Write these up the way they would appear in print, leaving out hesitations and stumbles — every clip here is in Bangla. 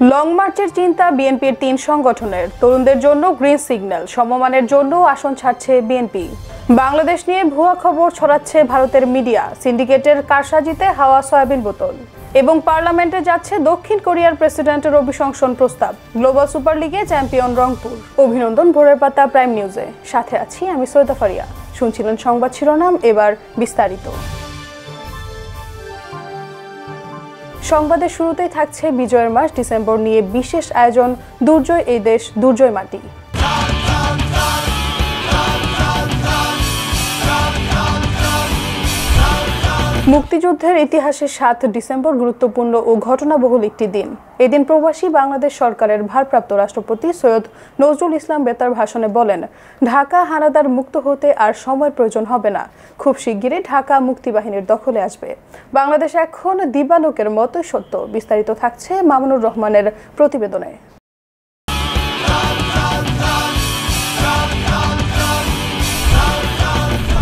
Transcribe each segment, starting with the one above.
লং মার্চের চিন্তা বিএনপির ৩ সংগঠনের। তরুণদের জন্য গ্রিন সিগন্যাল, সমমানের জন্য আসন ছাড়ছে বিএনপি। বাংলাদেশ নিয়ে ভুয়া খবর ছড়াচ্ছে ভারতের মিডিয়া। সিন্ডিকেটের কারসাজিতে হাওয়া সয়াবিন বোতল। এবং পার্লামেন্টে যাচ্ছে দক্ষিণ কোরিয়ার প্রেসিডেন্টের অভিশংসন প্রস্তাব। গ্লোবাল সুপার লিগে চ্যাম্পিয়ন রংপুর। অভিনন্দন ভোরের পাতা প্রাইম নিউজে। সাথে আছি আমি সৈয়দা ফারিয়া। শুনছিলেন সংবাদ শিরোনাম, এবার বিস্তারিত। সংবাদের শুরুতেই থাকছে বিজয়ের মাস ডিসেম্বর নিয়ে বিশেষ আয়োজন দুর্জয় এই দেশ, দুর্জয় মাটি। মুক্তিযুদ্ধের ইতিহাসে ৭ ডিসেম্বর গুরুত্বপূর্ণ ও ঘটনাবহুল একটি দিন। এদিন প্রবাসী বাংলাদেশ সরকারের ভারপ্রাপ্ত রাষ্ট্রপতি সৈয়দ নজরুল ইসলাম বেতার ভাষণে বলেন, ঢাকা হানাদার মুক্ত হতে আর সময়ের প্রয়োজন হবে না। খুব শিগগিরই ঢাকা মুক্তিবাহিনীর দখলে আসবে। বাংলাদেশ এখন দিবালোকের মতোই সত্য। বিস্তারিত থাকছে মামুনুর রহমানের প্রতিবেদনে।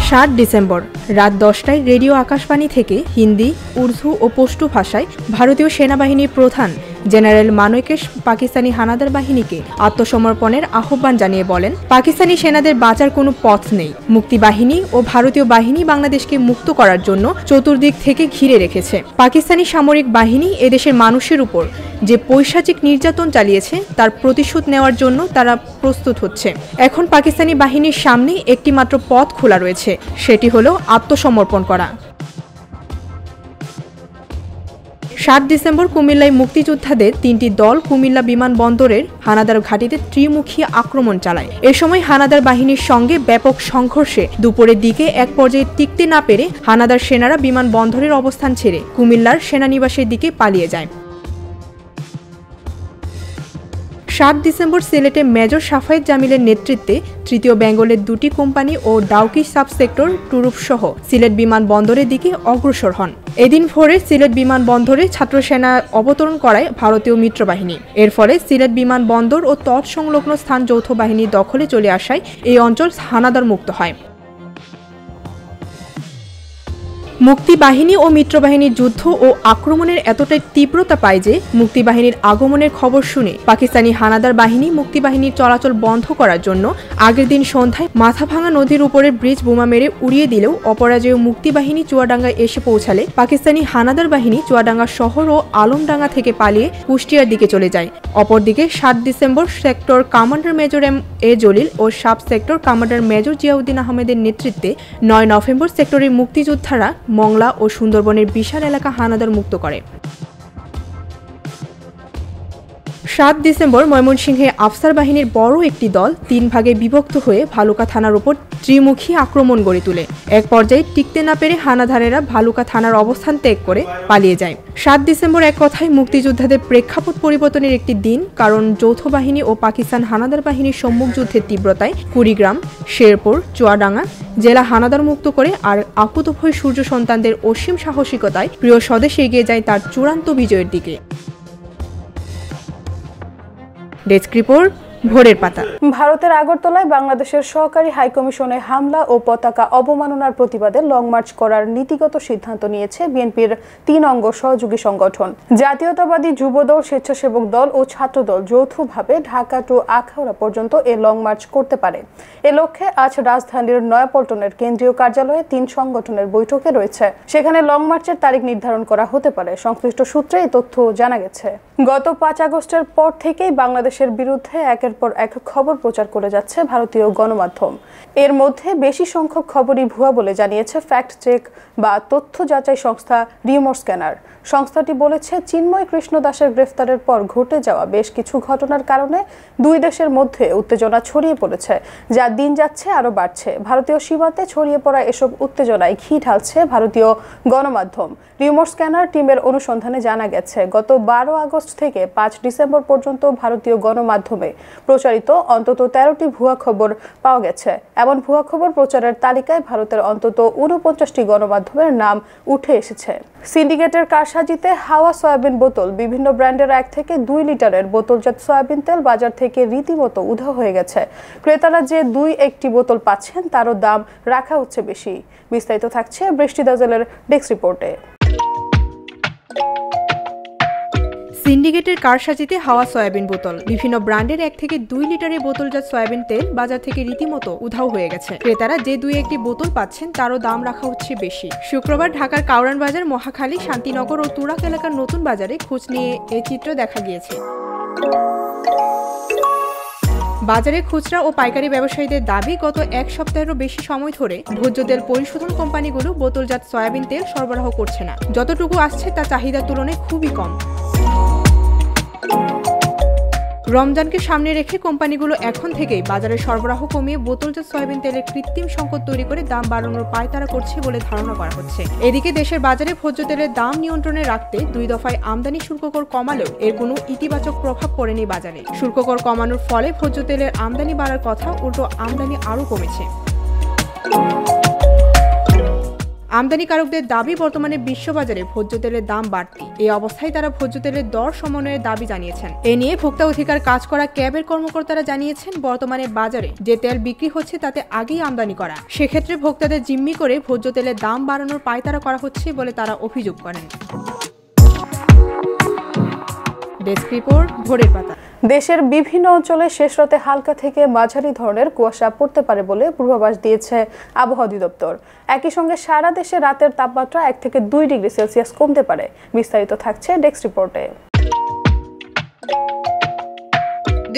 ৭ ডিসেম্বর রাত ১০টায় রেডিও আকাশবাণী থেকে হিন্দি, উর্দু ও পশতু ভাষায় ভারতীয় সেনাবাহিনীর প্রধান জেনারেল মানেকশ পাকিস্তানি হানাদার বাহিনীকে আত্মসমর্পণের আহ্বান জানিয়ে বলেন, পাকিস্তানি সেনাদের বাঁচার কোনো পথ নেই। মুক্তিবাহিনী ও ভারতীয় বাহিনী বাংলাদেশকে মুক্ত করার জন্য চতুর্দিক থেকে ঘিরে রেখেছে। পাকিস্তানি সামরিক বাহিনী এদেশের মানুষের উপর যে পৈশাচিক নির্যাতন চালিয়েছে তার প্রতিশোধ নেওয়ার জন্য তারা প্রস্তুত হচ্ছে। এখন পাকিস্তানি বাহিনীর সামনে একটি মাত্র পথ খোলা রয়েছে, সেটি হলো আত্মসমর্পণ করা। ৭ ডিসেম্বর কুমিল্লায় মুক্তিযোদ্ধাদের ৩টি দল কুমিল্লা বিমানবন্দরের হানাদার ঘাঁটিতে ত্রিমুখী আক্রমণ চালায়। এ সময় হানাদার বাহিনীর সঙ্গে ব্যাপক সংঘর্ষে দুপুরের দিকে এক পর্যায়ে টিকতে না পেরে হানাদার সেনারা বিমানবন্দরের অবস্থান ছেড়ে কুমিল্লার সেনানিবাসের দিকে পালিয়ে যায়। ৭ ডিসেম্বর সিলেটে মেজর সাফায়েত জামিলের নেতৃত্বে তৃতীয় বেঙ্গলের ২টি কোম্পানি ও ডাউকি সাব সেক্টর টুরুপ সহ সিলেট বিমানবন্দরের দিকে অগ্রসর হন। এদিন ভোরে সিলেট বিমানবন্দরে ছাত্র সেনা অবতরণ করায় ভারতীয় মিত্রবাহিনী। এর ফলে সিলেট বিমানবন্দর ও তৎসংলগ্ন স্থান যৌথ বাহিনীর দখলে চলে আসায় এই অঞ্চল হানাদার মুক্ত হয়। মুক্তিবাহিনী ও মিত্রবাহিনীর যুদ্ধ ও আক্রমণের এতটাই তীব্রতা পায় যে মুক্তিবাহিনীর আগমনের খবর শুনে পাকিস্তানি হানাদার বাহিনী মুক্তিবাহিনীর চলাচল বন্ধ করার জন্য আগের দিন সন্ধ্যায় মাথাভাঙা নদীর উপরের ব্রিজ বোমা মেরে উড়িয়ে দিলেও অপরাজেয় মুক্তিবাহিনী চুয়াডাঙ্গায় এসে পৌঁছালে পাকিস্তানি হানাদার বাহিনী চুয়াডাঙ্গা শহর ও আলমডাঙ্গা থেকে পালিয়ে কুষ্টিয়ার দিকে চলে যায়। অপরদিকে ৭ December sector commander major M A Jalil ও sub sector commander major Ziauddin আহমেদের নেতৃত্বে ৯ নভেম্বর সেক্টরের মুক্তিযোদ্ধারা মংলা ও সুন্দরবনের বিশাল এলাকা হানাদার মুক্ত করে। ৭ ডিসেম্বর ময়মনসিংহে আফসার বাহিনীর বড় একটি দল ৩ ভাগে বিভক্ত হয়ে ভালুকা থানার উপর ত্রিমুখী আক্রমণ গড়ে তোলে। এক পর্যায়ে টিকতে না পেরে হানাদারেরা ভালুকা থানার অবস্থান ত্যাগ করে পালিয়ে যায়। ৭ ডিসেম্বর এক কথায় মুক্তিযোদ্ধাদের প্রেক্ষাপট পরিবর্তনের একটি দিন, কারণ যৌথ বাহিনী ও পাকিস্তান হানাদার বাহিনীর সম্মুখ যুদ্ধের তীব্রতায় কুড়িগ্রাম, শেরপুর, চুয়াডাঙ্গা জেলা হানাদার মুক্ত করে আর আকুতভয় সূর্য সন্তানদের অসীম সাহসিকতায় প্রিয় স্বদেশে এগিয়ে যায় তার চূড়ান্ত বিজয়ের দিকে। ডেস্ক রিপোর্ট, ভোরের পাতা। ভারতের আগরতলায় বাংলাদেশের সহকারী হাইকমিশনে হামলা ও পতাকা অবমাননার প্রতিবাদে লং মার্চ করার নীতিগত সিদ্ধান্ত নিয়েছে বিএনপির ৩ অঙ্গ সহযোগী সংগঠন। জাতীয়তাবাদী যুবদল, স্বেচ্ছাসেবক দল ও ছাত্রদল যৌথভাবে ঢাকা টু আখাউড়া পর্যন্ত এ লং মার্চ করতে পারে। এ লক্ষ্যে আজ রাজধানীর নয়াপল্টনের কেন্দ্রীয় কার্যালয়ে ৩ সংগঠনের বৈঠকে রয়েছে। সেখানে লং মার্চের তারিখ নির্ধারণ করা হতে পারে। সংশ্লিষ্ট সূত্রে এই তথ্য জানা গেছে। গত ৫ আগস্টের পর থেকেই বাংলাদেশের বিরুদ্ধে একের পর এক খবর প্রচার করে যাচ্ছে ভারতীয় গণমাধ্যম। এর মধ্যে বেশি সংখ্যক খবরই ভুয়া বলে জানিয়েছে ফ্যাক্ট চেক বা তথ্য যাচাই সংস্থা রিউমার স্ক্যানার। সংস্থাটি বলেছে, চিন্ময় কৃষ্ণ দাসের গ্রেফতারের পর ঘটে যাওয়া বেশ কিছু ঘটনার কারণে দুই দেশের মধ্যে উত্তেজনা ছড়িয়ে পড়েছে, যা দিন যাচ্ছে আরও বাড়ছে। ভারতীয় সীমান্তে ছড়িয়ে পড়া এসব উত্তেজনায় ঘি ঢালছে ভারতীয় গণমাধ্যম। রিউমার স্ক্যানার টিমের অনুসন্ধানে জানা গেছে, গত ১২ আগস্ট থেকে ৫ ডিসেম্বর পর্যন্ত ভারতীয় গণমাধ্যমে প্রচারিত অন্তত ১৩টি ভুয়া খবর পাওয়া গেছে। এমন ভুয়া খবর প্রচারের তালিকায় ভারতের অন্তত ৪৯টি গণমাধ্যমের নাম উঠে এসেছে। সিন্ডিকেটের কারসাজিতে হাওয়া সয়াবিন বোতল। বিভিন্ন ব্র্যান্ডের ১ থেকে ২ লিটারের বোতলজাত সয়াবিন তেল বাজার থেকে রীতিমতো উধাও হয়ে গেছে। ক্রেতারা যে ২-১টি বোতল পাচ্ছেন তারও দাম রাখা হচ্ছে বেশি। বিস্তারিত থাকছে বৃষ্টি দাজেলের ডেস্ক রিপোর্টে। সিন্ডিকেটের কারসাজিতে হাওয়া সয়াবিন বোতল। বিভিন্ন ব্র্যান্ডের 1 থেকে 2 লিটারের বোতলজাত সয়াবিন তেল বাজার থেকে রীতিমতো উধাও হয়ে গেছে। ক্রেতারা যে 2-1টি বোতল পাচ্ছেন তারও দাম রাখা হচ্ছে বেশি। শুক্রবার ঢাকার কাউরান বাজার, মহাখালী, শান্তিনগর ও তুরাক এলাকার নতুন বাজারে খোঁজ নিয়ে এই চিত্র দেখা গিয়েছে। বাজারে খুচরা ও পাইকারি ব্যবসায়ীদের দাবি, গত 1 সপ্তাহেরও বেশি সময় ধরে ভোজ্য তেল পরিশোধন কোম্পানিগুলো বোতলজাত সয়াবিন তেল সরবরাহ করছে না। যতটুকু আসছে তা চাহিদার তুলনায় খুবই কম। রমজানকে সামনে রেখে কোম্পানিগুলো এখন থেকেই বাজারে সরবরাহ কমিয়ে বোতলজাত সয়াবিন তেলের কৃত্রিম সংকট তৈরি করে দাম বাড়ানোর পায়তারা করছে বলে ধারণা করা হচ্ছে। এদিকে দেশের বাজারে ভোজ্য তেলের দাম নিয়ন্ত্রণে রাখতে 2 দফায় আমদানি শুল্ক কর কমালেও এর কোনো ইতিবাচক প্রভাব পড়েনি বাজারে। শুল্ক কর কমানোর ফলে ভোজ্য তেলের আমদানি বাড়ার কথা, উল্টো আমদানি আরও কমেছে। আমদানিকারকদের দাবি, বর্তমানে বিশ্ববাজারে ভোজ্য তেলের দাম বাড়তি। এই অবস্থায় তারা ভোজ্য তেলের দর সমন্বয়ের দাবি জানিয়েছেন। এ নিয়ে ভোক্তা অধিকার কাজ করা ক্যাবের কর্মকর্তারা জানিয়েছেন, বর্তমানে বাজারে যে তেল বিক্রি হচ্ছে তাতে আগেই আমদানি করা। সেক্ষেত্রে ভোক্তাদের জিম্মি করে ভোজ্য তেলের দাম বাড়ানোর পায়তারা করা হচ্ছে বলে তারা অভিযোগ করেন। ডেস্ক রিপোর্ট, ভোরের পাতা। দেশের বিভিন্ন অঞ্চলে শেষ রাতে হালকা থেকে মাঝারি ধরনের কুয়াশা পড়তে পারে বলে পূর্বাভাস দিয়েছে আবহাওয়া অধিদপ্তর। একই সঙ্গে সারা দেশে রাতের তাপমাত্রা 1 থেকে 2 ডিগ্রি সেলসিয়াস কমতে পারে। বিস্তারিত থাকছে ডেস্ক রিপোর্টে।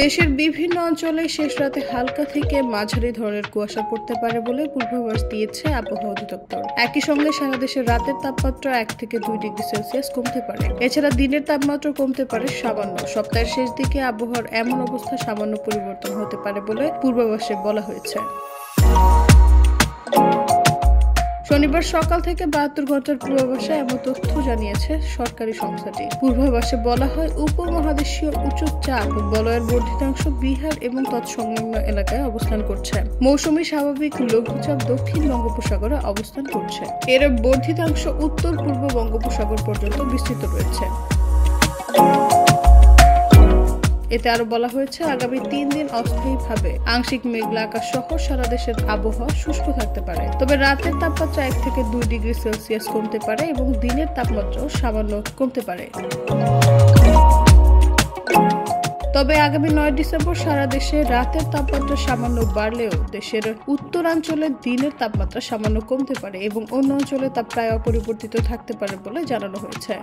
দেশের বিভিন্ন অঞ্চলে শেষ রাতে হালকা থেকে মাঝারি ধরনের কুয়াশা পড়তে পারে বলে পূর্বাভাস দিয়েছে আবহাওয়া অধিদপ্তর। একই সঙ্গে সারা দেশের রাতের তাপমাত্রা 1 থেকে 2 ডিগ্রি সেলসিয়াস কমতে পারে। এছাড়া দিনের তাপমাত্রা কমতে পারে সামান্য। সপ্তাহের শেষ দিকে আবহাওয়ার এমন অবস্থা সামান্য পরিবর্তন হতে পারে বলে পূর্বাভাসে বলা হয়েছে। শনিবার সকাল থেকে 72 ঘন্টার পূর্বাভাসে এমন তথ্য জানিয়েছে সরকারি সংস্থাটি। পূর্বাভাসে বলা হয়, উপমহাদেশীয় উঁচু চাপ বলয়ের বর্ধিতাংশ বিহার এবং তৎসংলগ্ন এলাকায় অবস্থান করছে। মৌসুমী স্বাভাবিক লঘুচাপ দক্ষিণ বঙ্গোপসাগরে অবস্থান করছে। এর বর্ধিতাংশ উত্তর পূর্ব বঙ্গোপসাগর পর্যন্ত বিস্তৃত রয়েছে। এতে আরো বলা হয়েছে, আগামী 3 দিন অস্থায়ীভাবে আংশিক মেঘলা আকাশ সহ সারা দেশের আবহাওয়া শুষ্ক থাকতে পারে। তবে রাতের তাপমাত্রা 1 থেকে 2 ডিগ্রি সেলসিয়াস কমতে পারে এবং দিনের তাপমাত্রাও সামান্য কমতে পারে। তবে আগামী 9 ডিসেম্বর সারা দেশে রাতের তাপমাত্রা সামান্য বাড়লেও দেশের উত্তরাঞ্চলে দিনের তাপমাত্রা সামান্য কমতে পারে এবং অন্য অঞ্চলে তা প্রায় অপরিবর্তিত থাকতে পারে বলে জানানো হয়েছে।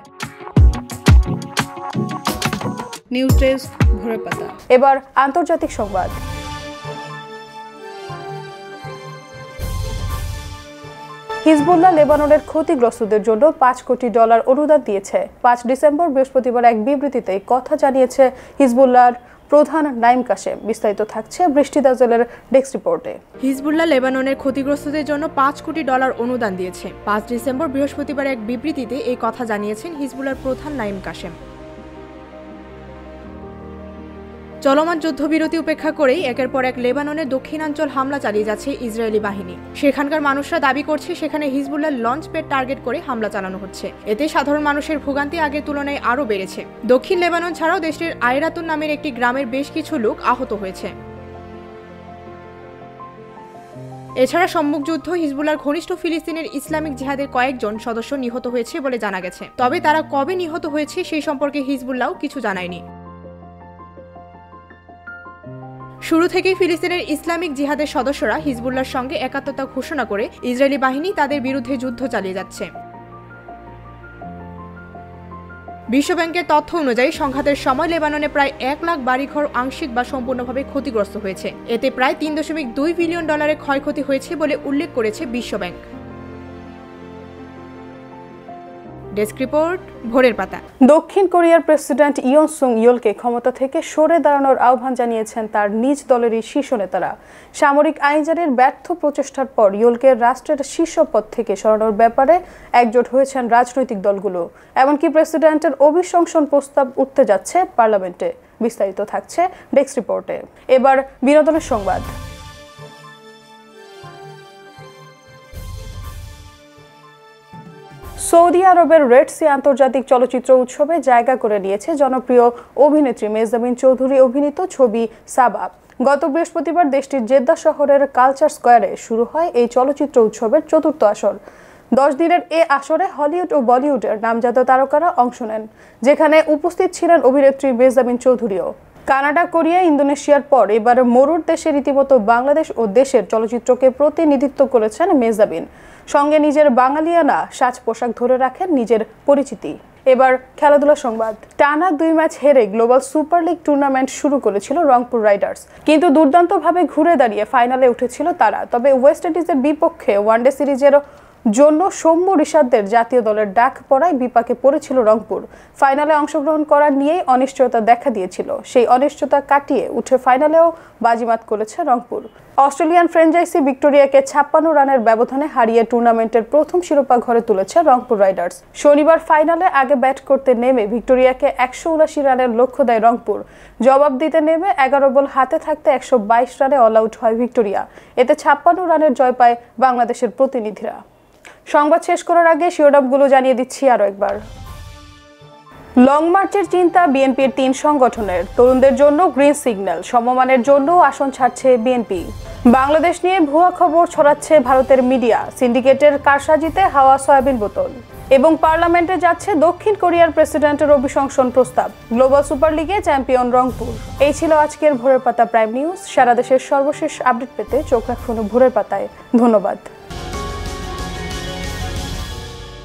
নিউজ ডেস্ক, ভোরের পাতা। এবার আন্তর্জাতিক সংবাদ। হিজবুল্লাহ লেবাননের ক্ষতিগ্রস্তদের জন্য $5 কোটি অনুদান দিয়েছে। 5 ডিসেম্বর বৃহস্পতিবার এক বিবৃতিতে কথা জানিয়েছে হিজবুল্লাহর প্রধান নাইম কাশেম। বিস্তারিত থাকছে বৃষ্টি দাজেলের ডেস্ক রিপোর্টে। হিজবুল্লাহ লেবাননের ক্ষতিগ্রস্তদের জন্য $5 কোটি অনুদান দিয়েছে। 5 ডিসেম্বর বৃহস্পতিবার এক বিবৃতিতে এই কথা জানিয়েছেন হিজবুল্লাহর প্রধান নাইম কাশেম। চলমান যুদ্ধবিরতি উপেক্ষা করেই একের পর এক লেবাননের দক্ষিণাঞ্চল হামলা চালিয়ে যাচ্ছে ইসরায়েলি বাহিনী। সেখানকার মানুষরা দাবি করছে, সেখানে হিজবুল্লাহ লঞ্চ প্যাড টার্গেট করে হামলা চালানো হচ্ছে। এতে সাধারণ মানুষের ভোগান্তি আগের তুলনায় আরও বেড়েছে। দক্ষিণ লেবানন ছাড়াও দেশটির আইরাতুন নামের একটি গ্রামের বেশ কিছু লোক আহত হয়েছে। এছাড়া সম্মুখ যুদ্ধ হিজবুল্লাহর ঘনিষ্ঠ ফিলিস্তিনের ইসলামিক জিহাদের কয়েকজন সদস্য নিহত হয়েছে বলে জানা গেছে। তবে তারা কবে নিহত হয়েছে সেই সম্পর্কে হিজবুল্লাহ কিছু জানায়নি। শুরু থেকেই ফিলিস্তিনের ইসলামিক জিহাদের সদস্যরা হিজবুল্লাহর সঙ্গে একাত্মতা ঘোষণা করে ইসরায়েলি বাহিনী তাদের বিরুদ্ধে যুদ্ধ চালিয়ে যাচ্ছে। বিশ্বব্যাংকের তথ্য অনুযায়ী সংঘাতের সময় লেবাননে প্রায় 1 লাখ বাড়িঘর আংশিক বা সম্পূর্ণভাবে ক্ষতিগ্রস্ত হয়েছে। এতে প্রায় $3.2 বিলিয়ন ক্ষয়ক্ষতি হয়েছে বলে উল্লেখ করেছে বিশ্বব্যাংক। ডেস্ক রিপোর্ট, ভোরের পাতা। দক্ষিণ কোরিয়ার প্রেসিডেন্ট ইয়ন সুং ইয়োলকে ক্ষমতা থেকে সরে দাঁড়ানোর আহ্বান জানিয়েছেন তার নিজ দলেরই শীর্ষ নেতারা। সামরিক আইন জারির ব্যর্থ প্রচেষ্টার পর ইয়োলকে রাষ্ট্রের শীর্ষ পদ থেকে সরানোর ব্যাপারে একজোট হয়েছেন রাজনৈতিক দলগুলো। এমনকি প্রেসিডেন্টের অভিশংসন প্রস্তাব উঠতে যাচ্ছে পার্লামেন্টে। বিস্তারিত থাকছে ডেস্ক রিপোর্টে। এবার বিনোদনের সংবাদ। সৌদি আরবের রেড সি আন্তর্জাতিক চলচ্চিত্র উৎসবে জায়গা করে নিয়েছে জনপ্রিয় অভিনেত্রী মেজদামিন চৌধুরী অভিনীত ছবি সাবা। গত বৃহস্পতিবার দেশটির জেদ্দা শহরের কালচার স্কয়ারে শুরু হয় এই চলচ্চিত্র উৎসবের 4র্থ আসর। 10 দিনের এ আসরে হলিউড ও বলিউডের নামজাত তারকারা অংশ নেন, যেখানে উপস্থিত ছিলেন অভিনেত্রী মেহজাবিন চৌধুরীও। কানাডা, কোরিয়া, ইন্দোনেশিয়ার পর এবার মরুর দেশে রীতিমতো বাংলাদেশ ও দেশের চলচ্চিত্রকে প্রতিনিধিত্ব করেছেন মেহজাবিন। সঙ্গে নিজের বাঙালিয়ানা সাজ পোশাক ধরে রাখেন নিজের পরিচিতি। এবার খেলাধুলা সংবাদ। টানা 2 ম্যাচ হেরে গ্লোবাল সুপার লিগ টুর্নামেন্ট শুরু করেছিল রংপুর রাইডার্স, কিন্তু দুর্দান্তভাবে ঘুরে দাঁড়িয়ে ফাইনালে উঠেছিল তারা। তবে ওয়েস্ট ইন্ডিজের বিপক্ষে ওয়ানডে সিরিজের জন্য সৌম্য ঋষাদদের জাতীয় দলের ডাক পড়ায় বিপাকে পড়েছিল রংপুর। ফাইনালে অংশগ্রহণ করা নিয়েই অনিশ্চয়তা দেখা দিয়েছিল, সেই অনিশ্চয়তা কাটিয়ে উঠে ফাইনালেও বাজিমাত করেছে রংপুর। অস্ট্রেলিয়ান ফ্র্যাঞ্চাইজি ভিক্টোরিয়াকে 56 রানের ব্যবধানে হারিয়ে টুর্নামেন্টের প্রথম শিরোপা ঘরে তুলেছে রংপুর রাইডার্স। শনিবার ফাইনালে আগে ব্যাট করতে নেমে ভিক্টোরিয়াকে 179 রানের লক্ষ্য দেয় রংপুর। জবাব দিতে নেমে 11 বল হাতে থাকতে 122 রানে অল আউট হয় ভিক্টোরিয়া। এতে 56 রানের জয় পায় বাংলাদেশের প্রতিনিধিরা। সংবাদ শেষ করার আগে শিরোনামগুলো জানিয়ে দিচ্ছি আরও একবার। লং মার্চের চিন্তা বিএনপির 3 সংগঠনের। তরুণদের জন্য গ্রিন সিগন্যাল, সমমানের জন্য আসন ছাড়ছে বিএনপি। বাংলাদেশ নিয়ে ভুয়া খবর ছড়াচ্ছে ভারতের মিডিয়া, সিন্ডিকেটের কারসাজিতে হাওয়া সয়াবিন বোতল। এবং পার্লামেন্টে যাচ্ছে দক্ষিণ কোরিয়ার প্রেসিডেন্টের অভিশংসন প্রস্তাব। গ্লোবাল সুপার লিগে চ্যাম্পিয়ন রংপুর। এই ছিল আজকের ভোরের পাতা প্রাইম নিউজ। সারা দেশের সর্বশেষ আপডেট পেতে চোখ রাখুন ভোরের পাতায়। ধন্যবাদ।